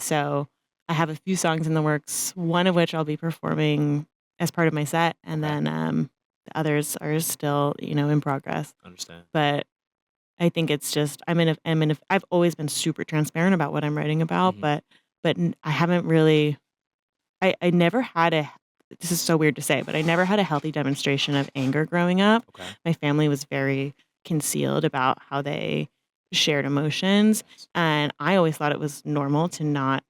So I have a few songs in the works, one of which I'll be performing as part of my set, and Okay. then the others are still in progress. Understand. But I think it's just I've always been super transparent about what I'm writing about, Mhm. but I haven't really. I never had this is so weird to say, but I never had a healthy demonstration of anger growing up. Okay. My family was very concealed about how they shared emotions, and I always thought it was normal to not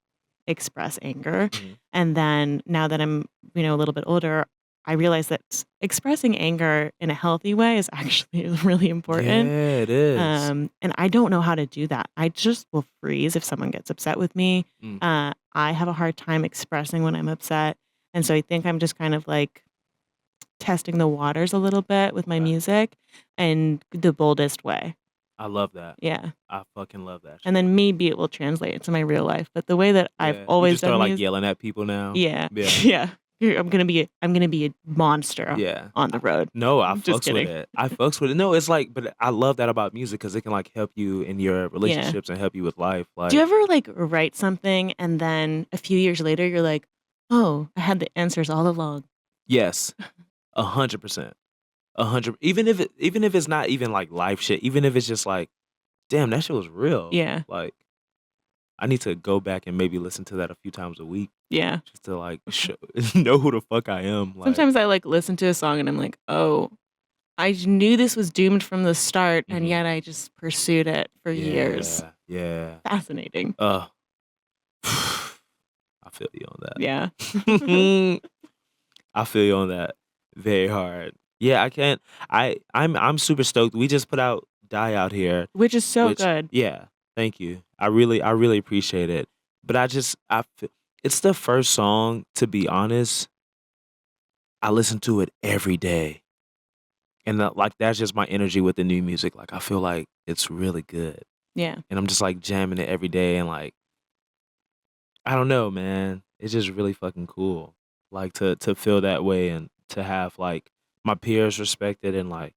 express anger. Mhm. And then now that I'm, a little bit older, I realized that expressing anger in a healthy way is actually really important. Yeah, it is. And I don't know how to do that. I just will freeze if someone gets upset with me. Mm, I have a hard time expressing when I'm upset. And so I think I'm just kind of like testing the waters a little bit with my okay. music and the boldest way. I love that. Yeah. I fucking love that And shit. then maybe it will translate into my real life. But the way that I've Yeah. You always just start done like music, yelling at people now. yeah, Yeah. yeah. I'm gonna be a monster Yeah. on the road. No, I Just fucks with kidding. it. I fucks with it. No, it's like, but I love that about music because it can like help you in your Yeah. relationships and help you with life. Do you Like, ever like write something and then a few years later you're like, oh, I had the answers all along? yes, 100%, 100. Even if it's not even like life shit, even if it's just like, damn, that shit was real. Yeah. Like, I need to go back and maybe listen to that a few times a week Yeah. just to like know who the fuck I am. Like, Sometimes I like listen to a song and I'm like, oh, I knew this was doomed from the start and mhm. yet I just pursued it for years. Yeah, yeah. Fascinating. I feel you on Yeah. that. I feel you on that very hard. Yeah, I can't. I'm super stoked. We just put out Die Out here, Which is so which good. yeah, thank you. I really appreciate it. But it's the first song, to be honest. I listen to it every day, and like that's just my energy with the new music. Like I feel like it's really good, Yeah. and I'm just like jamming it every day, and like I don't know, man. It's just really fucking cool. Like to feel that way and to have like my peers respected and like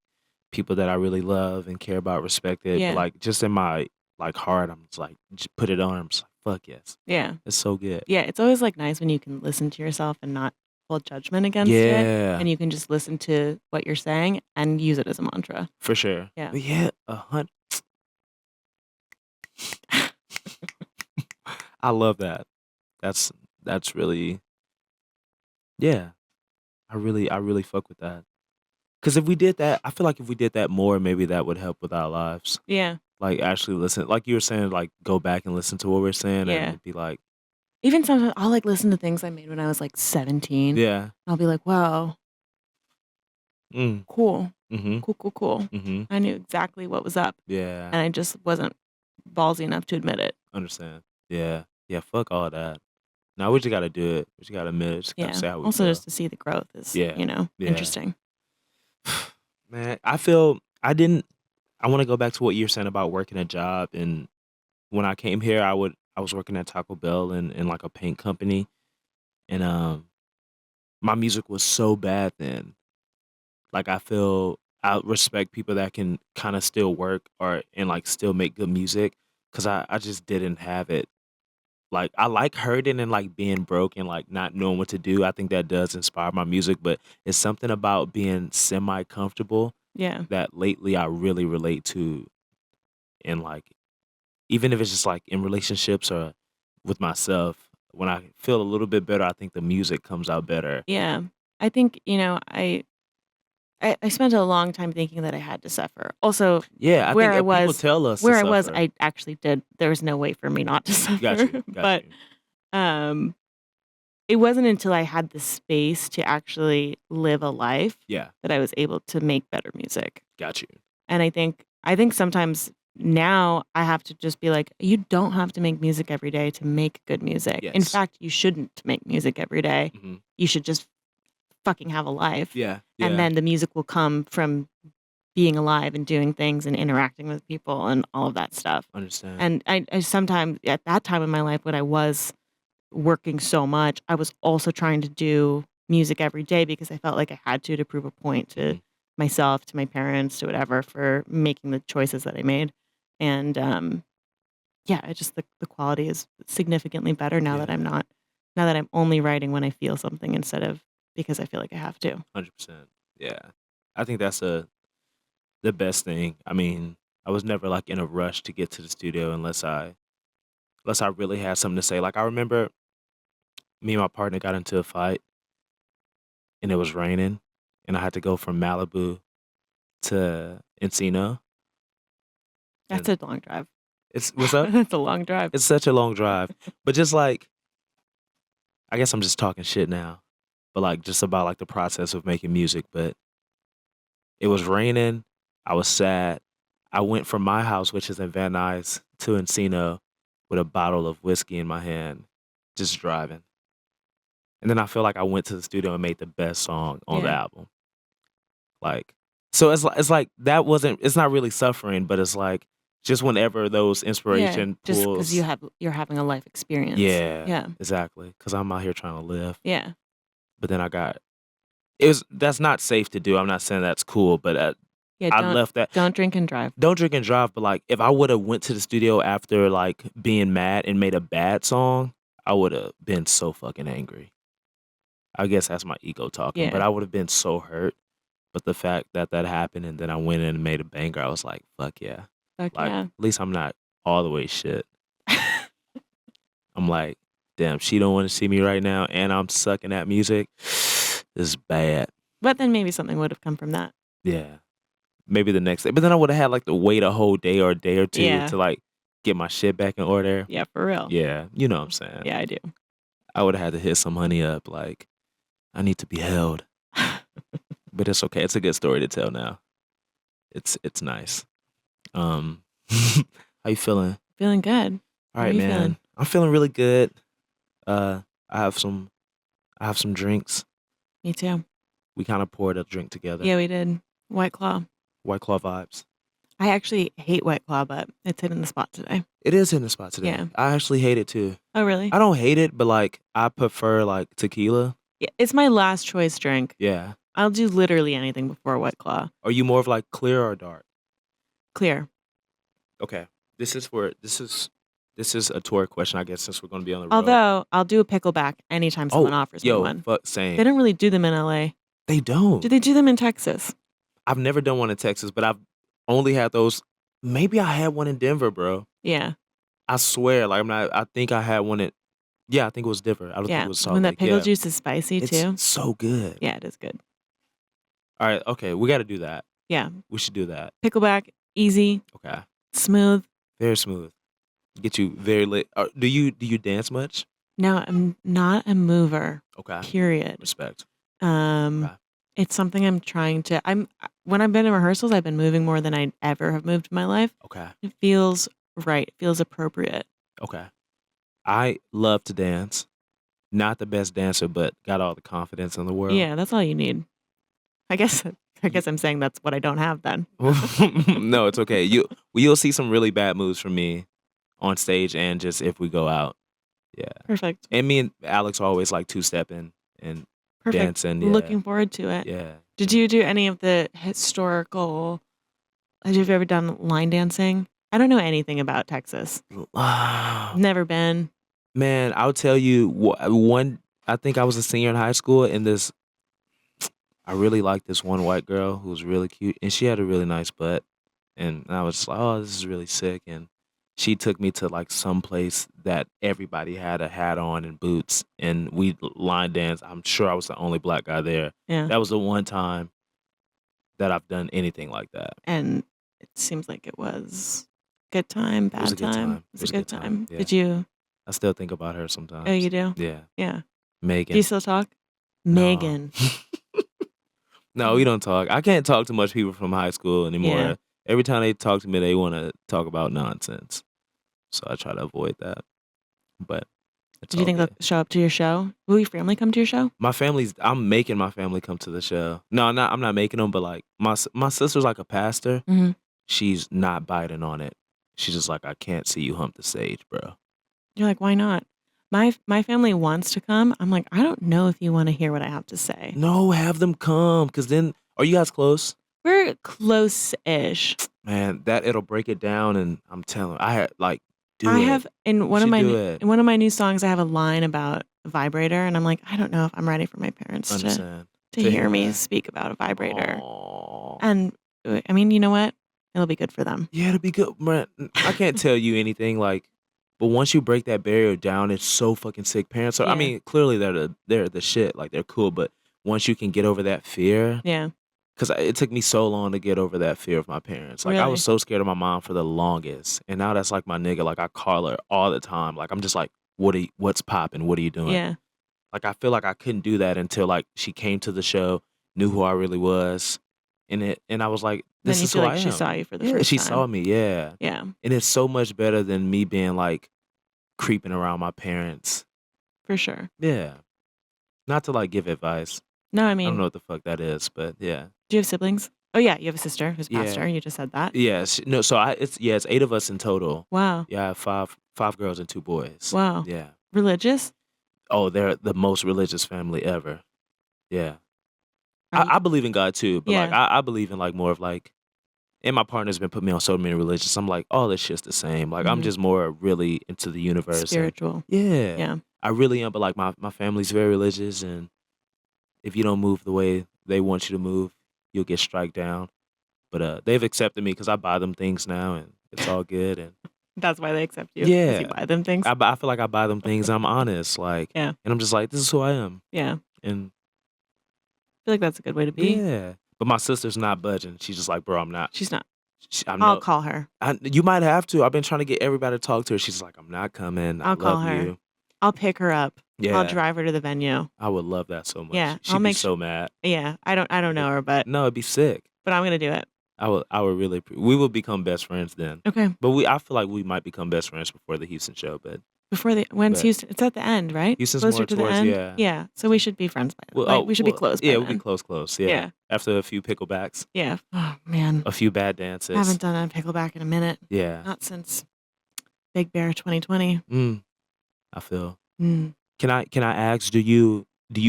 people that I really love and care about respected. But Yeah. like just in my like heart, I'm just like put it on. I'm just like fuck yes, Yeah. it's so good. Yeah. It's always like nice when you can listen to yourself and not hold judgment against it. Yeah, And you can just listen to what you're saying and use it as a mantra. for sure. Yeah. But yeah, 100. I love that. That's that's really yeah. I really fuck with that. Cause if we did that, I feel like if we did that more, maybe that would help with our lives. Yeah. Like, actually listen like you were saying, like, go back and listen to what we're saying, and Yeah. it'd be like Even sometimes I'll like listen to things I made when I was like 17. yeah. I'll be like, wow, Mm, cool. mhm, Cool. mhm. I knew exactly what was up. Yeah, And I just wasn't ballsy enough to admit it. understand. Yeah. Yeah, fuck all that. Now we just gotta do it. We just gotta admit it, just gotta Yeah. say how we Also, feel. just to see the growth is, Yeah, yeah. interesting. Man, I feel I wanna go back to what you were saying about working a job, and when I came here, I was working at Taco Bell in, like, a paint company, and, my music was so bad then. Like, I feel I respect people that can kinda still work or and, like, still make good music, cause I just didn't have it. Like, I like hurting and, like, being broke and, like, not knowing what to do. I think that does inspire my music, but it's something about being semi-comfortable Yeah. that lately I really relate to, and, like, even if it's just, like, in relationships or with myself, when I feel a little bit better, I think the music comes out better. Yeah. I think, I spent a long time thinking that I had to suffer. Also, Yeah, I where think, I people was tell us to where I was, suffer. I actually did there was no way for me not to Got you, suffer. got But you. um it wasn't until I had the space to actually live a life Yeah, that I was able to make better music. got you. And I think sometimes now I have to just be like, you don't have to make music every day to make good music. In Yes. fact, you shouldn't make music every day. Mhm. You should just fucking have a life. Yeah, And yeah, then the music will come from being alive and doing things and interacting with people and all of that stuff. understand. And I sometimes at that time in my life when I was working so much, I was also trying to do music every day because I felt like I had to prove a point to Mhm. myself, to my parents, to whatever for making the choices that I made. And yeah, it just the quality is significantly better Yeah, now that I'm only writing when I feel something instead of because I feel like I have to. 100%. Yeah. I think that's the best thing. I mean, I was never, like, in a rush to get to the studio unless I really had something to say. Like, I remember me and my partner got into a fight, and it was raining, and I had to go from Malibu to Encino, That's and a long drive. it's what's up? That's a long drive. It's such a long drive, but just, like I guess I'm just talking shit now. but like just about like the process of making music. But it was raining. I was sad. I went from my house, which is in Van Nuys, to Encino with a bottle of whiskey in my hand, just driving. And then I feel like I went to the studio and made the best song on the Yeah. album. Like, so it's like that wasn't. It's not really suffering, but it's like just whenever those Yeah. inspiration Just because pulls. you're having a life experience. Yeah, Yeah. exactly. Because I'm out here trying to live, Yeah. but then I got it was that's not safe to do. I'm not saying that's cool, but Yeah. I left that. Don't drink and drive. Don't drink and drive, but like if I would have went to the studio after like being mad and made a bad song, I would have been so fucking angry. I guess that's my ego talking, but Yeah. I would have been so hurt. But the fact that that happened and then I went in and made a banger, I was like, fuck yeah. Fuck Like yeah. at least I'm not all the way shit. I'm like, damn, she don't want to see me right now and I'm sucking at music. This is bad. But then maybe something would have come from that. Yeah. Maybe the next day. But then I would have had like to wait a whole day or a day or two Yeah. to like get my shit back in order. Yeah, for real. Yeah, you know what I'm saying. Yeah, I do. I would have had to hit some honey up like, I need to be held. But it's okay. It's a good story to tell now. It's nice. How you feeling? Feeling good. All How are right, you man. feeling? I'm feeling really good. I have some drinks. Me too. We kind of poured a drink together. Yeah, we did. White Claw. White Claw vibes. I actually hate White Claw, but it's hitting the spot today. It is hitting the spot today. Yeah. I actually hate it too. Oh, really? I don't hate it, but like I prefer like tequila. Yeah, it's my last choice drink. Yeah. I'll do literally anything before White Claw. Are you more of like clear or dark? Clear. Okay. This is a tour question, I guess, since we're going to be on the road. Although I'll do a pickleback anytime someone offers me one. Fuck, same. They don't really do them in LA. They don't. Do they do them in Texas? I've never done one in Texas, but I've only had those. Maybe I had one in Denver, bro. Yeah. I swear, like I think I had one I think it was Denver. I don't think it was Salt When that Lake. pickle Yeah. juice is spicy It's too. so good. Yeah, it is good. All right, okay, we got to do that. Yeah. We should do that. Pickleback, easy, Okay. smooth. Very smooth. Get you very lit. Do you dance much? No, I'm not a mover. Okay. Period. Respect. Okay. It's something I'm trying to. When I've been in rehearsals, I've been moving more than I ever have moved in my life. Okay. It feels right. It feels appropriate. Okay. I love to dance. Not the best dancer, but got all the confidence in the world. Yeah, that's all you need. I guess I'm saying that's what I don't have then. No, it's okay. You'll see some really bad moves from me on stage and just if we go out. Yeah. Perfect. And me and Alex are always like two-stepping and Perfect. dancing. Yeah. Looking forward to it. Yeah. Did you do any of the historical? Have you ever done line dancing? I don't know anything about Texas. Never been. Man, I'll tell you one. I think I was a senior in high school, and I really liked this one white girl who was really cute, and she had a really nice butt, and I was just like, oh, this is really sick, and she took me to like some place that everybody had a hat on and boots, and we line danced. I'm sure I was the only black guy there. Yeah. That was the one time that I've done anything like that. And it seems like it was good time, bad was a good time. time. It was a good time. Yeah. Did you? I still think about her sometimes. Oh, you do? Yeah. Yeah. Megan. Do you still talk? No. Megan. No, we don't talk. I can't talk to much people from high school anymore. Yeah. Every time they talk to me, they want to talk about nonsense. So I try to avoid that. But it's Do you think all they'll show up to your show? Will your family come to your show? I'm making my family come to the show. No, I'm not making them, but like my sister's like a pastor. Mm-hmm. She's not biting on it. She's just like, I can't see you hump the stage, bro. You're like, why not? My family wants to come. I'm like, I don't know if you want to hear what I have to say. No, have them come, because then, are you guys close? We're close-ish. Man, it'll break it down, and I'm telling, I had like, in one of should do my new songs, I have a line about a vibrator, and I'm like, I don't know if I'm ready for my parents to hear me speak about a vibrator. Aww. And I mean, you know what? It'll be good for them. Yeah, it'll be good. Man, I can't tell you anything like, but once you break that barrier down, it's so fucking sick. Parents are, I Yeah. mean, clearly they're the shit. Like they're cool, but once you can get over that fear, Yeah. because it took me so long to get over that fear of my parents. Like I Really? was so scared of my mom for the longest, and now that's like my nigga. Like I call her all the time. Like I'm just like, what's popping? What are you doing? Yeah. Like, I feel like I couldn't do that until, like, she came to the show, knew who I really was, and I was like, Then "This you is feel who I like she am." saw you for the Yeah, first she saw time. me, yeah. Yeah, And it's so much better than me being, like, creeping around my parents. for sure. Yeah. Not to, like, give advice. No, I I don't mean, know what the fuck that is, but yeah. do you have siblings? Oh yeah, you have a sister who's a Yeah. pastor. You just said that. Yes. No, so it's 8 of us in total. Wow. Yeah, I have five girls and 2 boys. Wow. Yeah. Religious? Oh, they're the most religious family ever. Yeah. Are you? I believe in God too, but, like, Yeah. I believe in, like, more of, like and my partner's been putting me on so many religions. I'm like, all this shit's the same. Like, I'm Mhm. just more really into the universe and Spiritual. yeah. Yeah. I really am, but, like, my family's very religious, and if you don't move the way they want you to move, you'll get strike down. But, they've accepted me because I buy them things now, and it's all good, and That's why they accept you because you yeah. buy them things. I feel like I buy them things, I'm honest, like Yeah. and I'm just like, "This is who I am." Yeah. And I feel like that's a good way to be. yeah. But my sister's not budging. She's just like, "Bro, I'm not." She's not. I'm I'll no call her. you might have to. I've been trying to get everybody to talk to her. She's like, "I'm not coming. I I'll call love her. you." I'll pick her up. I'll Yeah. drive her to the venue. I would love that so much. Yeah. I'll She'd be make so mad. yeah. I don't know her, but No, it'd be sick. I'm gonna do it. I would really we will become best friends then. Okay. But I feel like we might become best friends before the Houston show, Before when's but Houston? It's at the end, right? Houston's Closer more to the towards end. yeah. Yeah. So we should be friends by Well, then. Like we should be close by yeah, we'll be then. close, yeah. Yeah. After a few picklebacks, Yeah. Oh man. a few bad I dances. haven't done a pickleback in a minute. Yeah. Not since Big Bear 2020. I feel. Mm. Can I ask, do you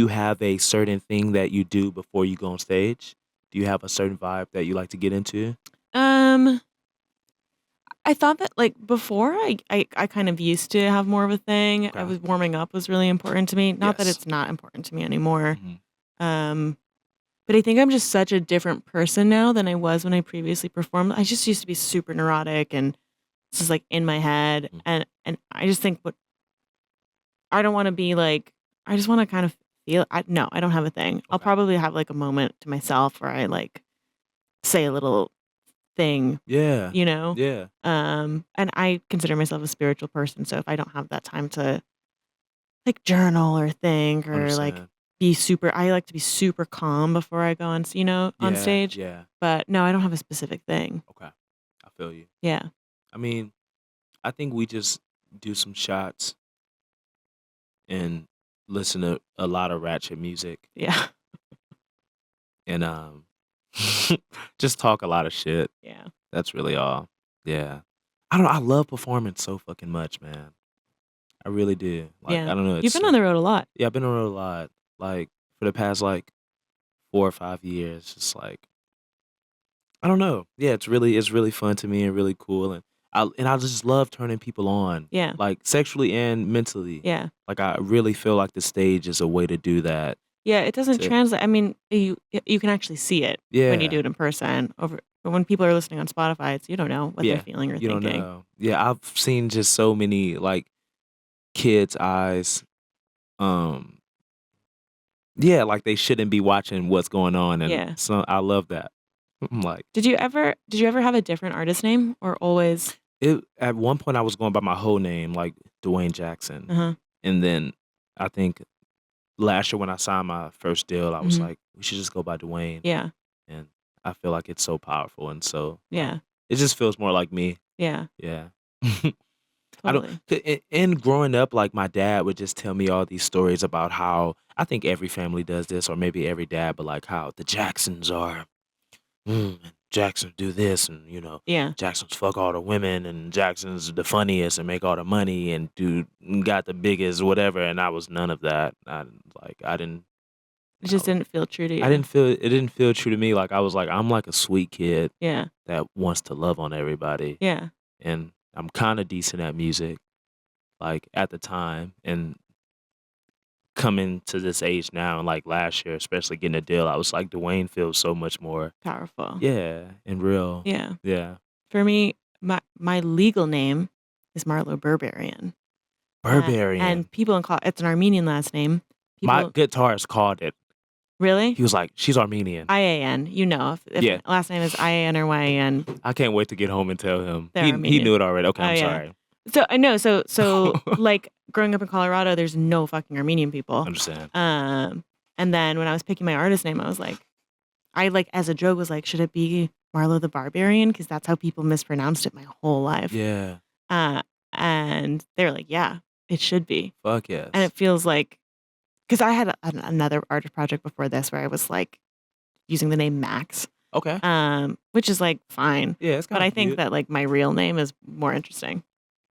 have a certain thing that you do before you go on stage? Do you have a certain vibe that you like to get into? I thought that like before I kind of used to have more of a thing. I Okay. was warming up was really important to me. Not that Yes. it's not important to me anymore. Mhm. Um, but I think I'm just such a different person now than I was when I previously performed. I just used to be super neurotic and this is like in my head Mhm. and I just think what I don't want to be like I just want to kind of feel no, I don't have a thing. I'll Okay. probably have like a moment to myself where I like say a little thing, Yeah. you know? Yeah. And I consider myself a spiritual person, so if I don't have that time to like journal or think or like Understand. be super I like to be super calm before I go on, on Yeah. stage. Yeah. But no, I don't have a specific thing. Okay. I feel you. Yeah. I mean, I think we just do some shots and listen to a lot of ratchet music Yeah. and just talk a lot of shit. Yeah. That's really all. Yeah. I love performing so fucking much, man. I really do. Like, Yeah. I don't know, You've it's been on the road a lot. yeah, I've been on the road a lot. Like, for the past, like, 4 or 5 years, it's like I don't know. Yeah, it's really fun to me and really cool, and I just love turning people on, Yeah. like, sexually and mentally. Yeah. Like, I really feel like the stage is a way to do that. Yeah, it doesn't To translate. I mean, you can actually see it when you do Yeah. it in person. But when people are listening on Spotify, you don't know what they're Yeah. feeling or You don't thinking. know. Yeah, I've seen just so many, like, kids' eyes, um yeah, like, they shouldn't be watching what's going on, and Yeah. so I love that. I'm like Did you ever have a different artist name or always? at one point, I was going by my whole name, like, Dwayne Jackson, Uh-huh. and then I think last year when I signed my first deal, I was Mhm. like, "We should just go by Dwayne," Yeah. and I feel like it's so powerful, and so, Yeah. it just feels more like me. Yeah. Yeah. I don't Totally. in growing up, like, my dad would just tell me all these stories about how I think every family does this, or maybe every dad, but, like, how the Jacksons are, and Jacksons do this, and, Yeah. Jacksons fuck all the women, and Jackson's the funniest and make all the money and got the biggest whatever, and I was none of that. I didn't It I just didn't feel true to I you. didn't feel it didn't feel true to me, like, I was like, I'm like a sweet kid Yeah. that wants to love on everybody, Yeah. and I'm kinda decent at music, like, at the time, and coming to this age now and, like, last year, especially getting a deal, I was like, Dwayne feels so much more Powerful. yeah, and real. Yeah. Yeah. For me, my legal name is Marlo Barbarian. Barbarian. And people it's an Armenian last name. My People guitarist called it. really? He was like, "She's Armenian." IAN. You know, if Yeah. last name is IAN or YAN, I can't wait to get home and tell him. they're He Armenian. knew it already. Okay, Oh I'm yeah. sorry. So I know. So like growing up in Colorado, there's no fucking Armenian people. Understand. And then when I was picking my artist name, I was like, I like as a joke was like, should it be Marlo the Barbarian? Because that's how people mispronounced it my whole life. Yeah. And they were like, yeah, it should be. Fuck yes. And it feels like, because I had another artist project before this where I was like using the name Max. Okay. Which is like fine. Yeah, it's kind But of I think that like my real name is more interesting.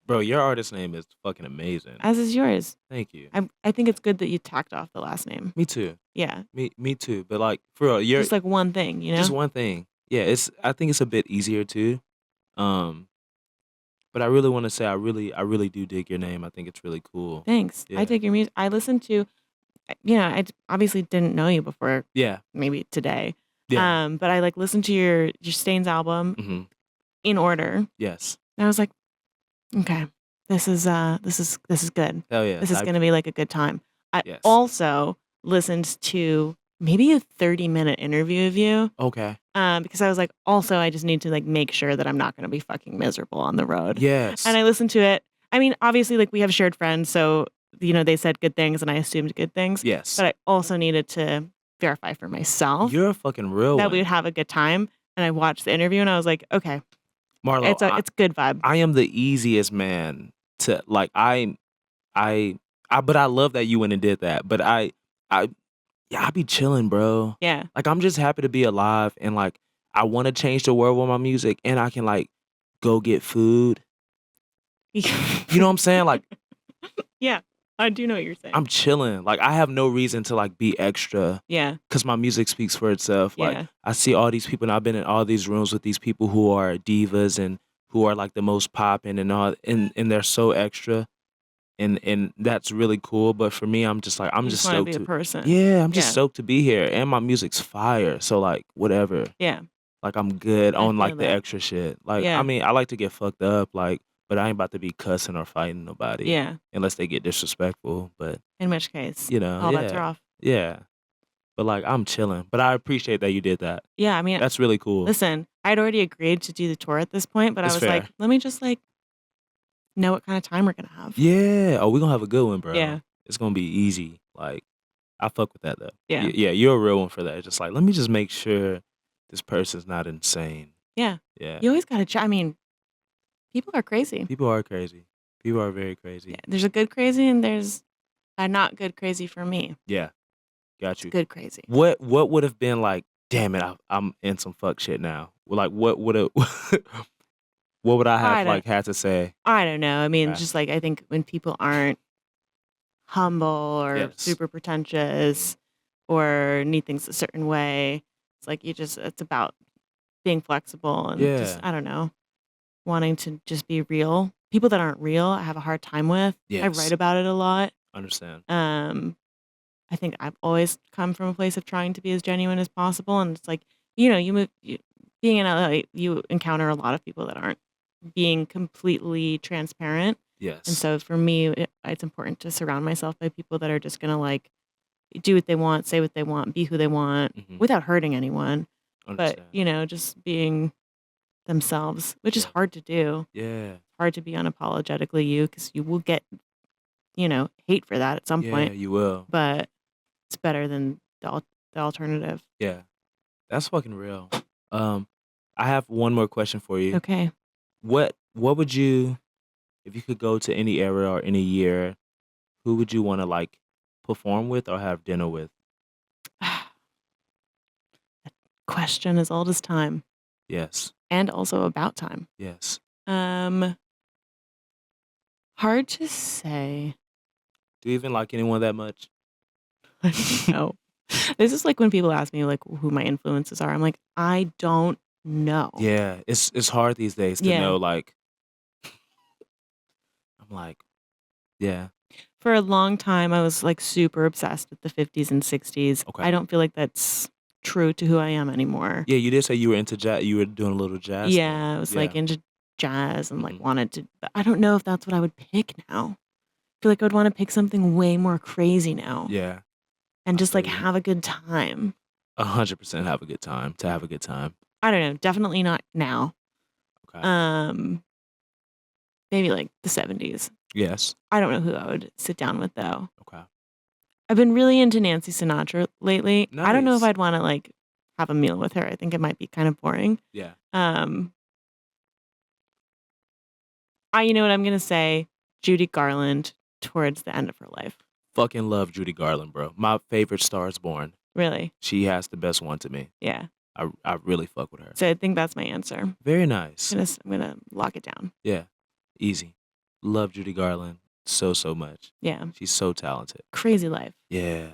Bro, your artist name is fucking amazing. As is yours. Thank you. I think it's good that you tacked off the last name. Me too. Yeah. Me too. But like for real, you're just like one thing, you know? just one thing. Yeah, I think it's a bit easier too. But I really want to say I really do dig your name. I think it's really cool. Thanks. Yeah. I dig your music. I listened to, I obviously didn't know you before. Yeah. Maybe today. Yeah. But I like listened to your Stains album in order. Yes. And I was like, okay, this is good. Hell yeah. This is gonna be like a good time. I Yes. also listened to maybe a 30-minute interview of you. Okay. Because I was like, also I just need to like make sure that I'm not gonna be fucking miserable on the road. Yes. And I listened to it. I mean, obviously, like we have shared friends, so they said good things and I assumed good things. Yes. But I also needed to verify for myself You're a fucking real that one. we would have a good time. And I watched the interview and I was like, okay, Marlo, it's good vibe. I am the easiest man to like. But I love that you went and did that. But I be chilling, bro. Yeah. Like I'm just happy to be alive, and like I want to change the world with my music, and I can like go get food. You know what I'm saying? Like, yeah, I do know what you're saying. I'm chilling. Like I have no reason to like be extra. Yeah. Because my music speaks for itself. Yeah. Like I see all these people, and I've been in all these rooms with these people who are divas and who are like the most popping and all, and they're so extra. And that's really cool. But for me, I'm just like, I'm just stoked to be a person. Yeah, I'm just stoked to be here. And my music's fire. So like whatever. Yeah. Like I'm good on like the that. extra shit. Like Yeah. I mean, I like to get fucked up, like, but I ain't about to be cussing or fighting nobody. Yeah. Unless they get disrespectful. But in which case, all bets are off. Yeah. But like I'm chilling. But I appreciate that you did that. Yeah, I mean that's really cool. Listen, I'd already agreed to do the tour at this point, but That's I was fair. like, let me just like know what kind of time we're gonna have. Yeah. Oh, we're gonna have a good one, bro. Yeah. It's gonna be easy. Like I fuck with that though. Yeah. Yeah, you're a real one for that. It's just like, let me just make sure this person's not insane. Yeah. Yeah. You always gotta I mean, people are crazy. People are crazy. People are very crazy. Yeah, there's a good crazy and there's a not good crazy for me. Yeah. Got you. Good crazy. What would have been like, damn it, I'm in some fuck shit now. Like what would have what would I have like had to say? I don't know. I mean, Okay. just like I think when people aren't humble or super pretentious or need things a certain way, it's like it's about being flexible and just, I don't know, wanting to just be real. People that aren't real, I have a hard time with. I write about it a lot. Understand. I think I've always come from a place of trying to be as genuine as possible. And it's like, being in LA, you encounter a lot of people that aren't being completely transparent. Yes. And so for me, it's important to surround myself by people that are just going to like do what they want, say what they want, be who they want without hurting anyone. Understand. But, just being themselves, which is hard to do. Yeah. Hard to be unapologetically you because you will get, hate for that at some point. Yeah, you will. But it's better than the alternative. Yeah. That's fucking real. I have one more question for you. Okay. What would you, if you could go to any era or any year, who would you want to like perform with or have dinner with? That question as old as time. Yes. And also about time. Yes. Hard to say. Do you even like anyone that much? No. This is like when people ask me like who my influences are. I'm like, I don't know. Yeah, it's hard these days to know. Like, I'm like, yeah. For a long time, I was like super obsessed with the 50s and 60s. Okay. I don't feel like that's true to who I am anymore. Yeah, you did say you were into jazz. You were doing a little jazz. Yeah, I was like into jazz and like wanted to. But I don't know if that's what I would pick now. I feel like I would want to pick something way more crazy now. Yeah. And just like have a good time. 100% have a good time. To have a good time. I don't know. Definitely not now. Okay. maybe like the 70s. Yes. I don't know who I would sit down with though. Okay. I've been really into Nancy Sinatra lately. I don't know if Nice. I'd want to like have a meal with her. I think it might be kind of boring. Yeah. You know what I'm gonna say? Judy Garland towards the end of her life. Fucking love Judy Garland, bro. My favorite Star is Born. Really? She has the best one to me. Yeah. I really fuck with her. So I think that's my answer. Very nice. I'm gonna lock it down. Yeah. Easy. Love Judy Garland so much. Yeah. She's so talented. Crazy life. Yeah.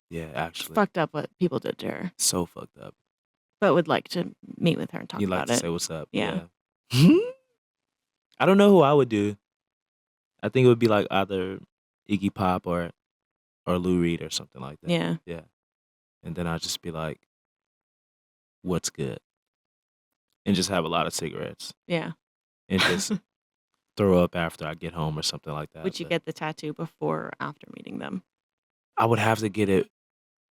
Yeah, actually. Fucked up what people did to her. So fucked up. But would like to meet with her and talk You'd like about to it. say what's up. Yeah. I don't know who I would do. I think it would be like either Iggy Pop or Lou Reed or something like that. Yeah. Yeah. And then I'd just be like, what's good? And just have a lot of cigarettes. Yeah. And just throw up after I get home or something like that. Would you get the tattoo before or after meeting them? I would have to get it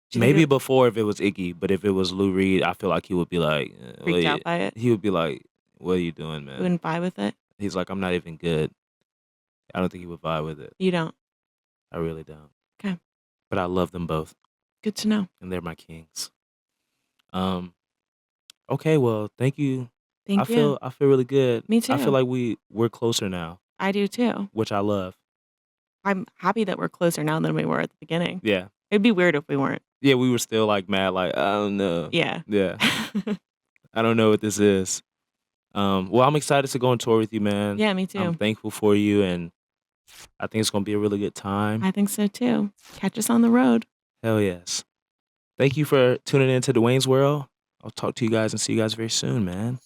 Do you think maybe it before if it was Iggy, but if it was Lou Reed, I feel like he would be like, freaked out by it? He would be like, what are you doing, You man? wouldn't vibe with it? He's like, I'm not even good. I don't think he would vibe with it. You don't? I really don't. Okay. But I love them both. Good to know. And they're my kings. Okay, well, thank you. Thank you. I feel really good. Me too. I feel like we're closer now, I do too. which I love. I'm happy that we're closer now than we were at the beginning. Yeah. It'd be weird if we weren't. Yeah, we were still like mad, like, I don't know. Yeah. Yeah. I don't know what this is. Well, I'm excited to go on tour with you, man. Yeah, me too. I'm thankful for you, and I think it's going to be a really good time. I think so too. Catch us on the road. Hell yes. Thank you for tuning in to Dwayne's World. I'll talk to you guys and see you guys very soon, man.